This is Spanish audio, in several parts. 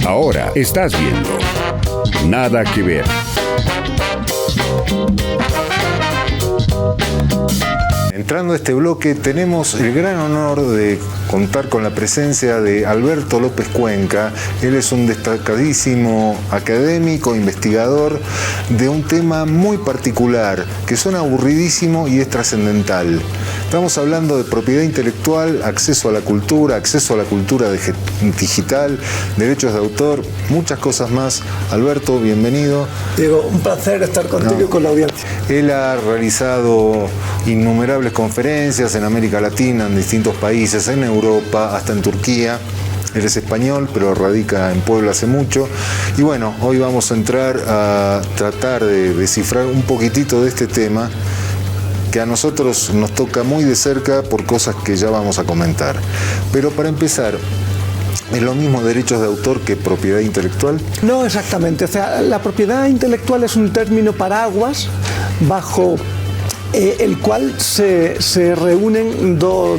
Ahora estás viendo Nada que Ver. Entrando a este bloque, tenemos el gran honor de contar con la presencia de Alberto López Cuenca. Él es un destacadísimo académico, investigador de un tema muy particular, que suena aburridísimo y es trascendental. Estamos hablando de propiedad intelectual, acceso a la cultura digital, derechos de autor, muchas cosas más. Alberto, bienvenido. Diego, un placer estar contigo y con la audiencia. Él ha realizado innumerables conferencias en América Latina, en distintos países, en Europa, hasta en Turquía. Él es español, pero radica en Puebla hace mucho. Y bueno, hoy vamos a entrar a tratar de descifrar un poquitito de este tema que a nosotros nos toca muy de cerca por cosas que ya vamos a comentar. Pero para empezar, ¿es lo mismo derechos de autor que propiedad intelectual? No, exactamente. O sea, la propiedad intelectual es un término paraguas bajo el cual se reúnen dos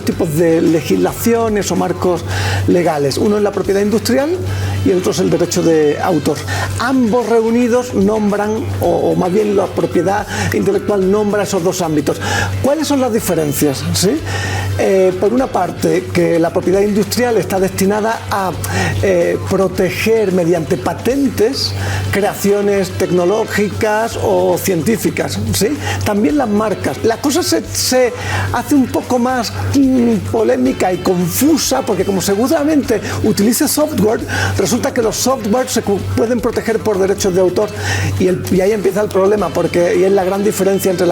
tipos de legislaciones o marcos legales. Uno es la propiedad industrial y el otro es el derecho de autor. Ambos reunidos nombran, o más bien la propiedad intelectual nombra esos dos ámbitos. ¿Cuáles son las diferencias? ¿Sí? Por una parte, que la propiedad industrial está destinada a proteger mediante patentes creaciones tecnológicas o científicas, ¿sí? También las marcas. La cosa se hace un poco más polémica y confusa porque como seguramente utilice software, resulta que los software se pueden proteger por derechos de autor y ahí empieza el problema porque y es la gran diferencia entre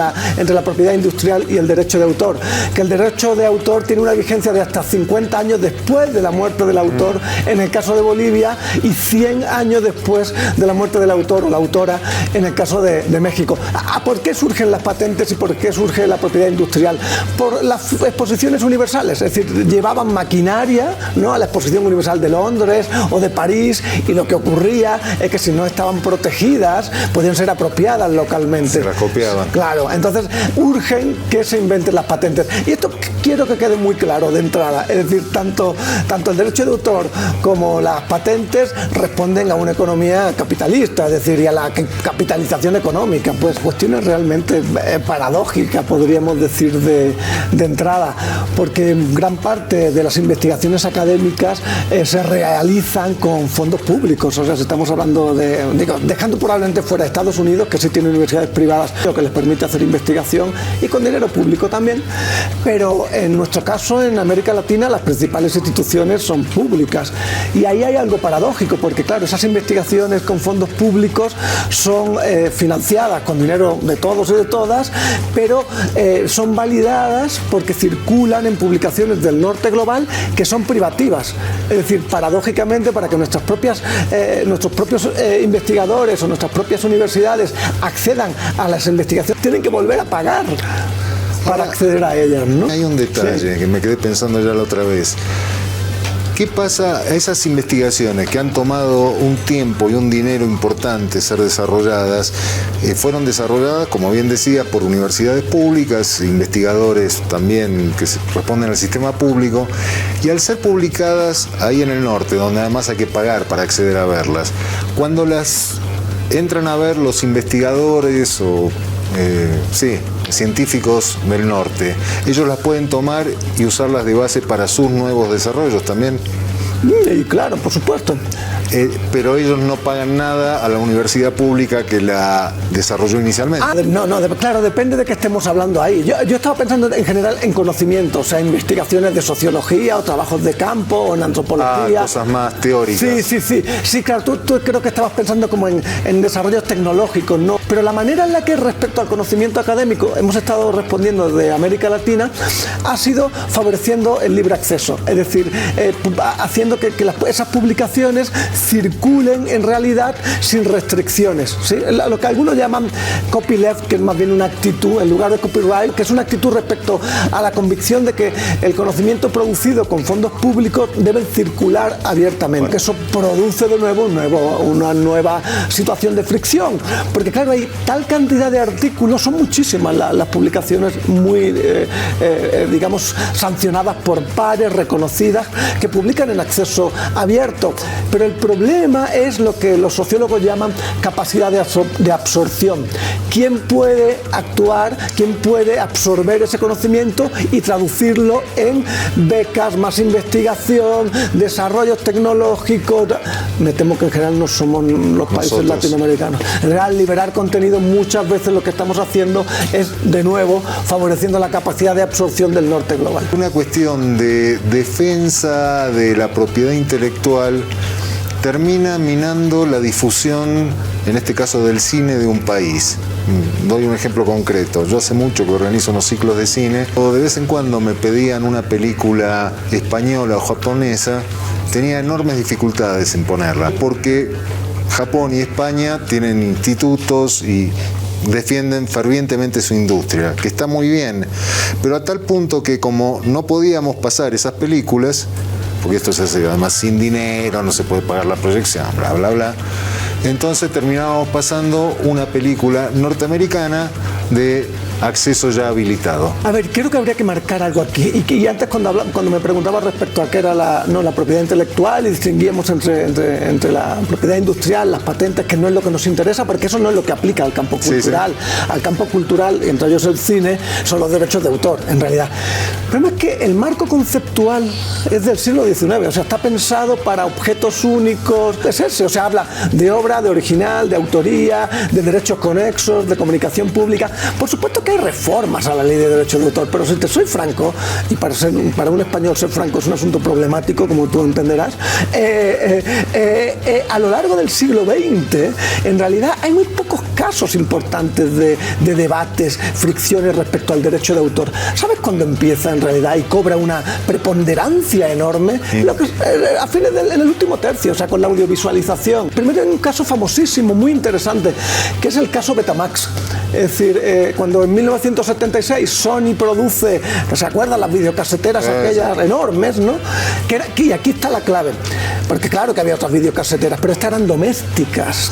la propiedad industrial y el derecho de autor, que el derecho de autor tiene una vigencia de hasta 50 años después de la muerte del autor en el caso de Bolivia y 100 años después de la muerte del autor o la autora en el caso de México. ¿Por qué surgen las patentes y por qué surge la propiedad industrial? Por las exposiciones universales, es decir, llevaban maquinaria, ¿no?, a la exposición universal de Londres o de París y lo que ocurría es que si no estaban protegidas podían ser apropiadas localmente. Se las copiaban. Claro, entonces urgen que se inventen las patentes. Y esto quiero que quede muy claro de entrada, es decir, tanto el derecho de autor como las patentes responden a una economía capitalista, es decir, y a la capitalización económica, pues cuestiones realmente paradójicas, podríamos decir, de entrada, porque gran parte de las investigaciones académicas se realizan con fondos públicos, o sea, si estamos hablando dejando probablemente fuera Estados Unidos, que sí tiene universidades privadas, lo que les permite hacer investigación, y con dinero público también, pero en nuestro caso, en América Latina, las principales instituciones son públicas, y ahí hay algo paradójico, porque claro, esas investigaciones con fondos públicos son financiadas con dinero de todos y de todas, pero son validadas porque circulan en publicaciones del norte global que son privativas. Es decir, paradójicamente, para que nuestros propios investigadores o nuestras propias universidades accedan a las investigaciones, tienen que volver a pagar para acceder a ellas, ¿no? Hay un detalle que me quedé pensando ya la otra vez. ¿Qué pasa a esas investigaciones que han tomado un tiempo y un dinero importante ser desarrolladas? Fueron desarrolladas, como bien decía, por universidades públicas, investigadores también que responden al sistema público, y al ser publicadas ahí en el norte, donde además hay que pagar para acceder a verlas, cuando las entran a ver los investigadores o científicos del norte, ellos las pueden tomar y usarlas de base para sus nuevos desarrollos también. Y claro, por supuesto. Pero ellos no pagan nada a la universidad pública que la desarrolló inicialmente. Claro, depende de qué estemos hablando ahí. Yo estaba pensando en general en conocimiento, o sea, investigaciones de sociología o trabajos de campo o en antropología. Cosas más teóricas. Sí, claro, tú creo que estabas pensando como en desarrollos tecnológicos, ¿no? Pero la manera en la que respecto al conocimiento académico hemos estado respondiendo de América Latina ha sido favoreciendo el libre acceso, es decir, haciendo que esas publicaciones circulen en realidad sin restricciones, ¿sí? Lo que algunos llaman copyleft, que es más bien una actitud en lugar de copyright, que es una actitud respecto a la convicción de que el conocimiento producido con fondos públicos debe circular abiertamente. Que eso produce de nuevo una nueva situación de fricción, porque claro, hay tal cantidad de artículos, son muchísimas las publicaciones muy, digamos, sancionadas por pares, reconocidas, que publican en acceso acceso abierto. Pero el problema es lo que los sociólogos llaman capacidad de absorción. ¿Quién puede actuar, quién puede absorber ese conocimiento y traducirlo en becas, más investigación, desarrollos tecnológicos? Me temo que en general no somos los países latinoamericanos. En general, liberar contenido, muchas veces lo que estamos haciendo es, de nuevo, favoreciendo la capacidad de absorción del norte global. Una cuestión de defensa de la propiedad intelectual termina minando la difusión, en este caso del cine, de un país. Doy un ejemplo concreto. Yo hace mucho que organizo unos ciclos de cine. De vez en cuando me pedían una película española o japonesa. Tenía enormes dificultades en ponerla, porque Japón y España tienen institutos y defienden fervientemente su industria, que está muy bien, pero a tal punto que como no podíamos pasar esas películas, porque esto se hace además sin dinero, no se puede pagar la proyección, bla, bla, bla, entonces terminábamos pasando una película norteamericana de acceso ya habilitado. A ver, creo que habría que marcar algo aquí. Y antes cuando me preguntaba respecto a qué era la propiedad intelectual y distinguíamos entre la propiedad industrial, las patentes, que no es lo que nos interesa, porque eso no es lo que aplica al campo cultural. Sí, sí. Al campo cultural, entre ellos el cine, son los derechos de autor, en realidad. El problema es que el marco conceptual es del siglo XIX, o sea, está pensado para objetos únicos, es ese, o sea, habla de obra, de original, de autoría, de derechos conexos, de comunicación pública. Por supuesto que hay reformas a la ley de derechos de autor, pero si te soy franco, y para un español ser franco es un asunto problemático, como tú entenderás, a lo largo del siglo XX, en realidad hay muy pocos casos importantes de debates, fricciones respecto al derecho de autor. ¿Sabes cuándo empieza en realidad y cobra una preponderancia enorme? Sí. A fines en el último tercio, o sea, con la audiovisualización. Primero hay un caso famosísimo, muy interesante, que es el caso Betamax. Es decir, cuando en 1976 Sony produce, ¿se acuerdan? Las videocaseteras aquellas enormes, ¿no? Y aquí está la clave, porque claro que había otras videocaseteras, pero estas eran domésticas.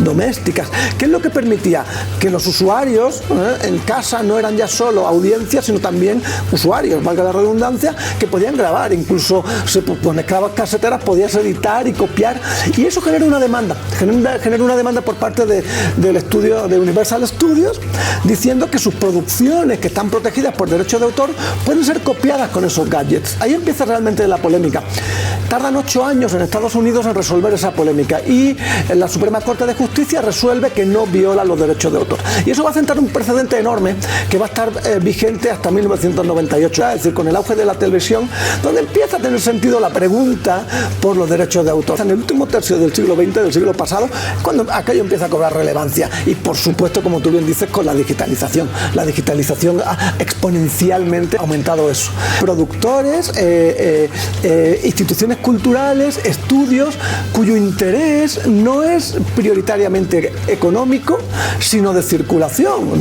¿Qué es lo que permitía? Que los usuarios en casa no eran ya solo audiencias, sino también usuarios, valga la redundancia, que podían grabar, incluso con esclavas caseteras podías editar y copiar, y eso genera una demanda, por parte del estudio de Universal Studios, diciendo que sus producciones que están protegidas por derechos de autor pueden ser copiadas con esos gadgets. Ahí empieza realmente la polémica. Tardan 8 años en Estados Unidos en resolver esa polémica y la Suprema Corte de Justicia resuelve que no viola los derechos de autor. Y eso va a sentar un precedente enorme que va a estar vigente hasta 1998, es decir, con el auge de la televisión, donde empieza a tener sentido la pregunta por los derechos de autor. En el último tercio del siglo XX, del siglo pasado, cuando aquello empieza a cobrar relevancia y, por supuesto, como tú bien dices, con la digitalización. La digitalización ha exponencialmente aumentado eso. Productores, instituciones culturales, estudios cuyo interés no es prioritariamente económico, sino de circulación.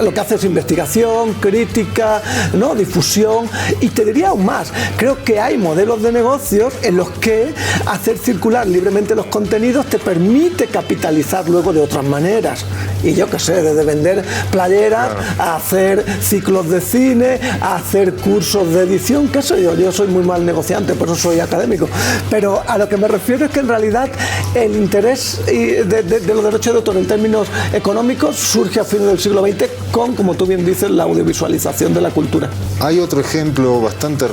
Lo que hace es investigación, crítica, ¿no? Difusión. Y te diría aún más, creo que hay modelos de negocios en los que hacer circular libremente los contenidos te permite capitalizar luego de otras maneras. Y yo qué sé, desde vender playeras, a hacer ciclos de cine, a hacer cursos de edición, qué sé yo soy muy mal negociante, por eso soy académico, pero a lo que me refiero es que en realidad el interés de los derechos de autor en términos económicos surge a fines del siglo XX con, como tú bien dices, la audiovisualización de la cultura. Hay otro ejemplo bastante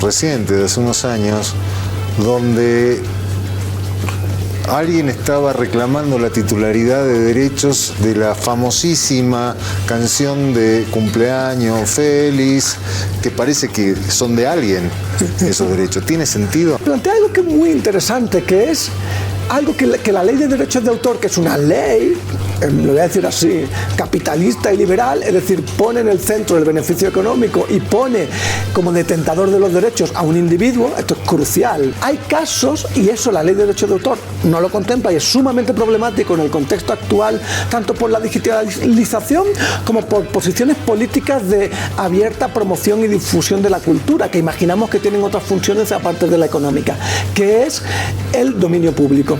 reciente, de hace unos años, donde alguien estaba reclamando la titularidad de derechos de la famosísima canción de cumpleaños feliz, que parece que son de alguien esos derechos. ¿Tiene sentido? Plantea algo que es muy interesante, que es algo que la ley de derechos de autor, que es una ley, lo voy a decir así, capitalista y liberal, es decir, pone en el centro el beneficio económico y pone como detentador de los derechos a un individuo. Esto es crucial. Hay casos, y eso la ley de derechos de autor no lo contempla y es sumamente problemático en el contexto actual, tanto por la digitalización como por posiciones políticas de abierta promoción y difusión de la cultura, que imaginamos que tienen otras funciones aparte de la económica, que es el dominio público.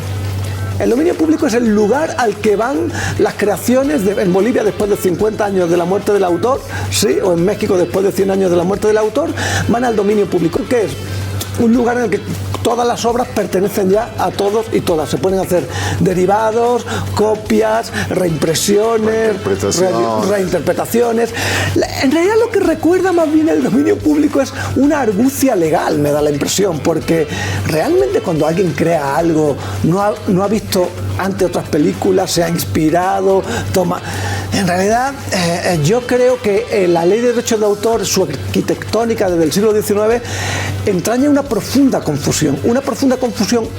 El dominio público es el lugar al que van las creaciones en Bolivia después de 50 años de la muerte del autor, ¿sí? O en México después de 100 años de la muerte del autor, van al dominio público. ¿Qué es? un lugar en el que todas las obras pertenecen ya a todos y todas. Se pueden hacer derivados, copias, reimpresiones, reinterpretaciones. En realidad lo que recuerda más bien el dominio público es una argucia legal, me da la impresión, porque realmente cuando alguien crea algo, no ha visto ante otras películas, se ha inspirado, toma... En realidad, yo creo que la ley de derechos de autor, su arquitectónica desde el siglo XIX, entraña una profunda confusión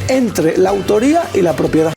entre la autoría y la propiedad.